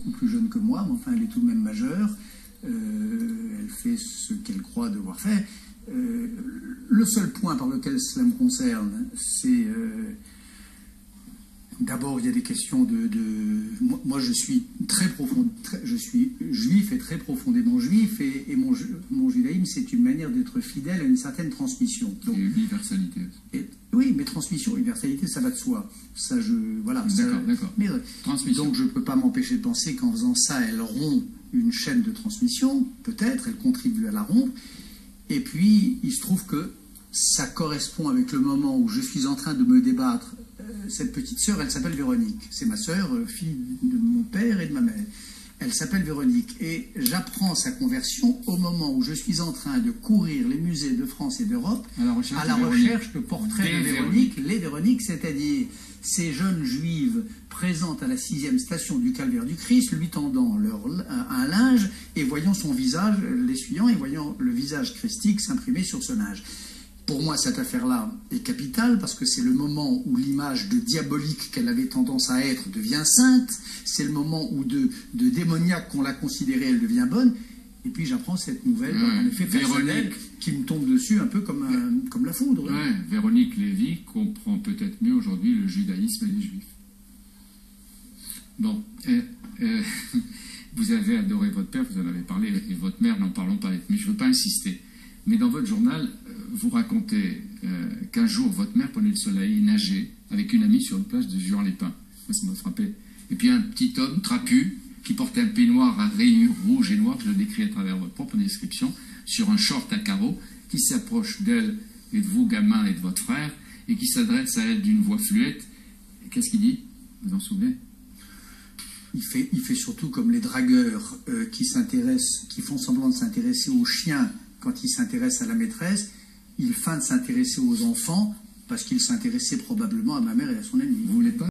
beaucoup plus jeune que moi, mais enfin elle est tout de même majeure. Elle fait ce qu'elle croit devoir faire. Le seul point par lequel cela me concerne, c'est d'abord il y a des questions moi je suis très profond, je suis juif et très profondément juif, et mon judaïsme c'est une manière d'être fidèle à une certaine transmission. Donc, et universalité. Oui, mais transmission, universalité, ça va de soi. Ça, voilà. D'accord. Mais transmission. Donc je ne peux pas m'empêcher de penser qu'en faisant ça, elle rompt une chaîne de transmission, peut-être, elle contribue à la rompre. Et puis, il se trouve que ça correspond avec le moment où je suis en train de me débattre. Cette petite sœur, elle s'appelle Véronique. C'est ma sœur, fille de mon père et de ma mère. Elle s'appelle Véronique. Et j'apprends sa conversion au moment où je suis en train de courir les musées de France et d'Europe à la recherche de portraits de Véronique. Les Véroniques, c'est-à-dire ces jeunes juives présentes à la 6e station du calvaire du Christ, lui tendant un linge et voyant son visage, l'essuyant et voyant le visage christique s'imprimer sur ce linge. Pour moi, cette affaire-là est capitale parce que c'est le moment où l'image de diabolique qu'elle avait tendance à être devient sainte. C'est le moment où de démoniaque qu'on l'a considérée, elle devient bonne. Et puis j'apprends cette nouvelle, en effet personnelle, qui me tombe dessus un peu comme la foudre. Ouais, Véronique Lévy comprend peut-être mieux aujourd'hui le judaïsme et les juifs. Bon, vous avez adoré votre père, vous en avez parlé, et votre mère, n'en parlons pas, mais je ne veux pas insister. Mais dans votre journal, vous racontez qu'un jour, votre mère prenait le soleil, nageait avec une amie sur une plage de Juan-les-Pins. Moi, ça m'a frappé. Et puis un petit homme trapu, qui portait un peignoir à rayures rouges et noires, je le décris à travers votre propre description, sur un short à carreaux, qui s'approche d'elle et de vous, gamin, et de votre frère, et qui s'adresse à elle d'une voix fluette. Qu'est-ce qu'il dit? Vous en souvenez? Il fait surtout comme les dragueurs qui font semblant de s'intéresser aux chiens quand ils s'intéressent à la maîtresse. Il feint de s'intéresser aux enfants parce qu'il s'intéressait probablement à ma mère et à son ami. Vous voulez pas